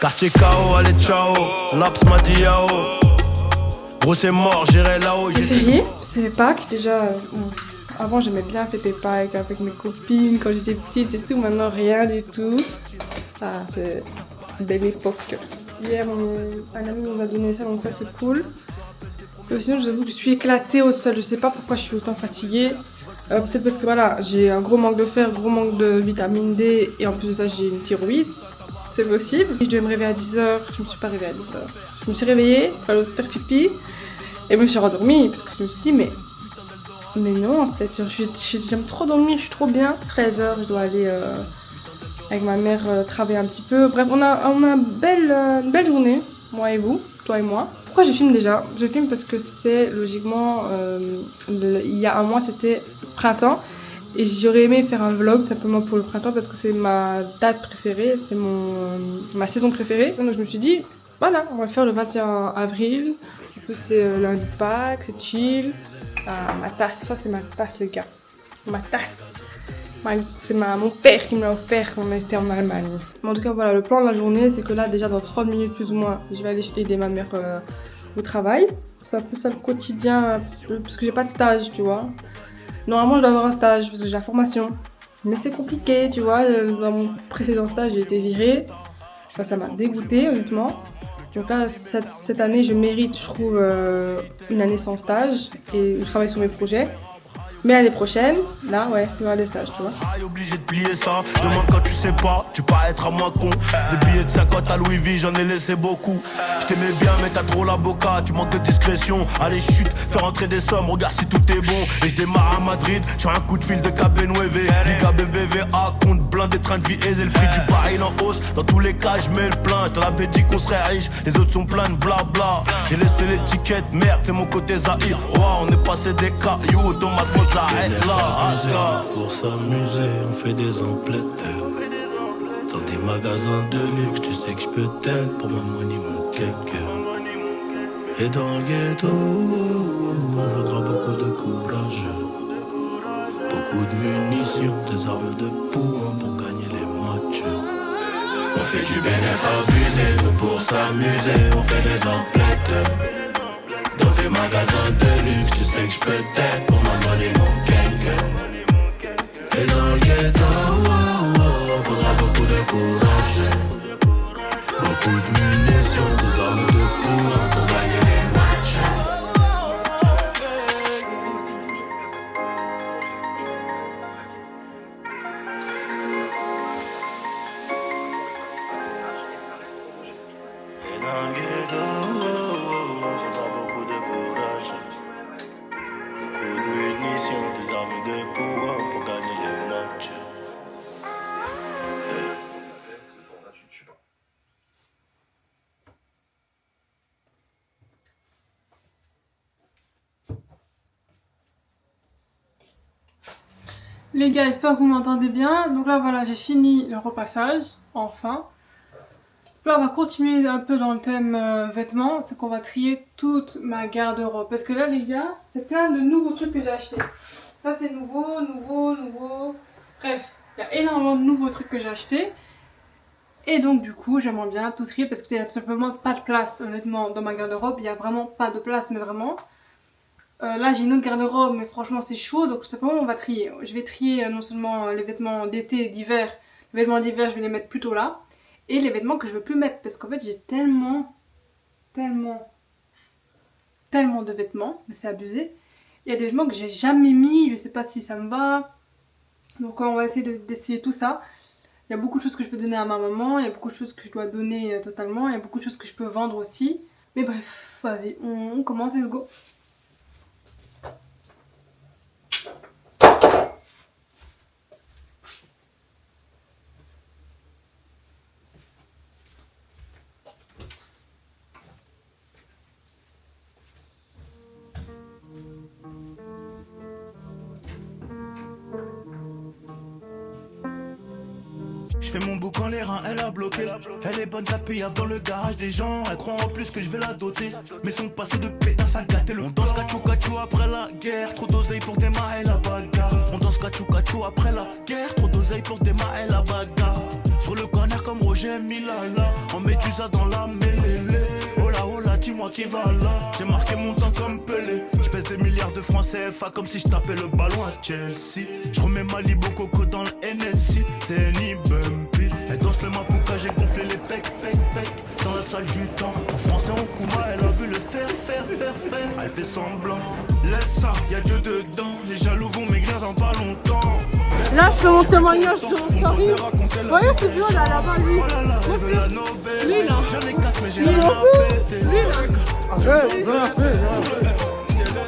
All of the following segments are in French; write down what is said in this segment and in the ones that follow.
Quartier KO, allez ciao. Laps m'a dit yao. Gros c'est mort, j'irai là-haut. C'est férié, c'est Pâques déjà. Avant j'aimais bien fêter Pâques avec mes copines quand j'étais petite et tout. Maintenant rien du tout. Ah, c'est une belle époque. Hier un ami nous a donné ça, donc ça c'est cool. Sinon je vous avoue que je suis éclatée au sol. Je sais pas pourquoi je suis autant fatiguée. Peut-être parce que voilà, j'ai un gros manque de fer, gros manque de vitamine D et en plus de ça j'ai une thyroïde. C'est possible. Je devais me réveiller à 10h, je me suis pas réveillée à 10h. Je me suis réveillée, il fallait faire pipi et je me suis rendormie parce que je me suis dit mais non en fait, j'aime trop dormir, je suis trop bien. 13h, je dois aller avec ma mère travailler un petit peu. Bref, on a une belle journée, moi et vous, toi et moi. Pourquoi je filme déjà? Je filme parce que c'est logiquement, il y a un mois c'était printemps et j'aurais aimé faire un vlog simplement pour le printemps parce que c'est ma date préférée, c'est ma saison préférée. Donc je me suis dit, voilà, on va le faire le 21 avril, du coup c'est lundi de Pâques, c'est chill. Ah, ma tasse, ça c'est ma tasse les gars, ma tasse. C'est mon père qui me l'a offert quand on était en Allemagne. Mais en tout cas voilà, le plan de la journée c'est que là déjà dans 30 minutes plus ou moins je vais aller aider ma mère au travail. C'est un peu ça le quotidien parce que j'ai pas de stage tu vois. Normalement je dois avoir un stage parce que j'ai la formation. Mais c'est compliqué tu vois, dans mon précédent stage j'ai été virée. Enfin, ça m'a dégoûtée honnêtement. Donc là cette année je mérite je trouve une année sans stage et je travaille sur mes projets. Mais l'année prochaine, là, ouais, il y aura des stages, tu vois. Obligé de plier ça, demande quand tu sais pas, tu peux être à moi con. Des billets de 50 à Louis V, j'en ai laissé beaucoup. Je t'aimais bien, mais t'as trop la boca, tu manques de discrétion. Allez, chute, fais rentrer des sommes, regarde si tout est bon. Et je démarre à Madrid, sur un coup de fil de KB9, Liga BBVA, compte blindé, train de vie aisé, le prix du baril en hausse. Dans tous les cas, je mets le plein, je te l'avais dit qu'on serait riche, les autres sont pleins de blabla. J'ai laissé l'étiquette, merde, c'est mon côté Zahir. Wow, on est passé des cailloux, dans ma faute. Pour s'amuser, on fait des emplettes. Dans des magasins de luxe, tu sais que je peux t'aider pour ma money, mon cake. Et dans le ghetto, on faudra beaucoup de courage, beaucoup de munitions, des armes de poing pour gagner les matchs. On fait du bénéfice abusé, nous pour s'amuser, on fait des emplettes. Dans des magasins de luxe, tu sais que je peux t'aider pour ma money, mon gang. Et dans le ghetto, faudra beaucoup de courage, beaucoup de munitions, des armes de poing pour gagner les matchs. Et dans le ghetto, faudra beaucoup de courage, beaucoup de munitions, des armes de poing pour gagner les matchs. Les gars, j'espère que vous m'entendez bien. Donc là, voilà, j'ai fini le repassage, enfin. Là, on va continuer un peu dans le thème vêtements. C'est qu'on va trier toute ma garde-robe. Parce que là, les gars, c'est plein de nouveaux trucs que j'ai achetés. Ça, c'est nouveau. Bref, il y a énormément de nouveaux trucs que j'ai achetés. Et donc, du coup, j'aimerais bien tout trier parce qu'il n'y a tout simplement pas de place, honnêtement, dans ma garde-robe. Il n'y a vraiment pas de place, mais vraiment. Là j'ai une autre garde-robe mais franchement c'est chaud donc je sais pas où on va trier. Je vais trier non seulement les vêtements d'été, d'hiver. Les vêtements d'hiver je vais les mettre plutôt là. Et les vêtements que je veux plus mettre parce qu'en fait j'ai tellement de vêtements, mais c'est abusé. Il y a des vêtements que j'ai jamais mis, je sais pas si ça me va. Donc on va essayer d'essayer tout ça. Il y a beaucoup de choses que je peux donner à ma maman, il y a beaucoup de choses que je dois donner totalement, il y a beaucoup de choses que je peux vendre aussi. Mais bref, vas-y, on commence, let's go. Je fais mon bouc en l'air, hein, elle a bloqué. Elle est bonne, ça payave dans le garage des gens. Elle croit en plus que je vais la doter. Mais son passé de pétasse a gâté le. On danse cachou cachou après la guerre. Trop d'oseille pour démarrer la bagarre. On danse cachou cachou après la guerre. Trop d'oseille pour démarrer la bagarre. Sur le corner comme Roger. j'ai mis là. On met du ça dans la mêlée. Oh là, dis-moi qui va là. J'ai marqué mon temps comme Pelé. Je pèse des milliards de francs CFA comme si je tapais le ballon à Chelsea. Je remets ma Libo Coco dans le NSI. C'est ni bumpy. Elle danse le mapouka, j'ai gonflé les pecs. Dans la salle du temps. En français on Kuma, elle a vu le faire. Elle fait semblant. Laisse ça, y'a Dieu dedans. Les jaloux vont maigrir dans pas longtemps. Là, je fais mon témoignage sur mon story. Voyez ce duo là, là-bas, lui. Lui là.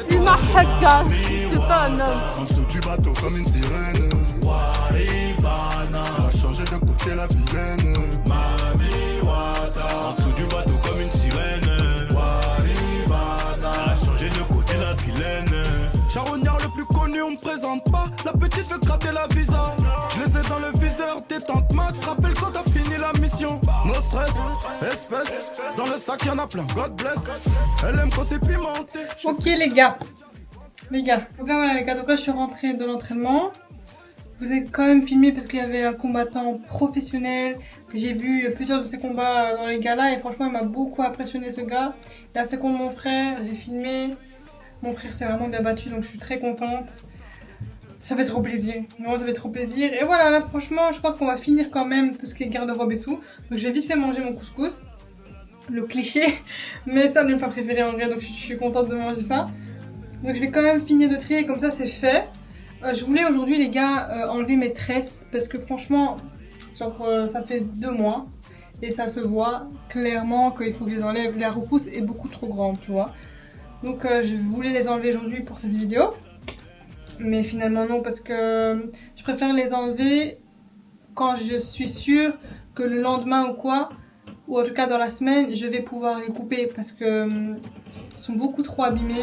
Il m'a hacké. C'est pas un homme. En dessous du bateau comme une sirène. Waribana. Changer de côté la vilaine. Mami Wata. En dessous du bateau comme une sirène. Waribana. Changer de côté la vilaine. Charognard le plus connu, on me présente pas. La petite veut gratter la visa. Je les ai dans le viseur, détente max. Rappelle quand t'as fini la mission. No stress, espèce. Dans le sac y'en a plein, God bless. Elle aime quand c'est pimenté. Ok les gars. Donc là voilà les gars, donc là je suis rentrée de l'entraînement. Je vous ai quand même filmé parce qu'il y avait un combattant professionnel. J'ai vu plusieurs de ses combats dans les galas et franchement il m'a beaucoup impressionné ce gars. Il a fait contre mon frère, j'ai filmé. Mon frère s'est vraiment bien battu donc je suis très contente. Ça fait trop plaisir, vraiment ça fait trop plaisir. Et voilà, là franchement je pense qu'on va finir quand même tout ce qui est garde-robe et tout. Donc je vais vite fait manger mon couscous. Le cliché, mais ça n'est pas préféré en vrai donc je suis contente de manger ça. Donc je vais quand même finir de trier, comme ça c'est fait. Je voulais aujourd'hui les gars enlever mes tresses parce que franchement genre ça fait 2 mois et ça se voit clairement qu'il faut que je les enlève. La repousse est beaucoup trop grande tu vois. Donc je voulais les enlever aujourd'hui pour cette vidéo. Mais finalement non parce que je préfère les enlever quand je suis sûre que le lendemain ou quoi, ou en tout cas dans la semaine, je vais pouvoir les couper parce que ils sont beaucoup trop abîmés.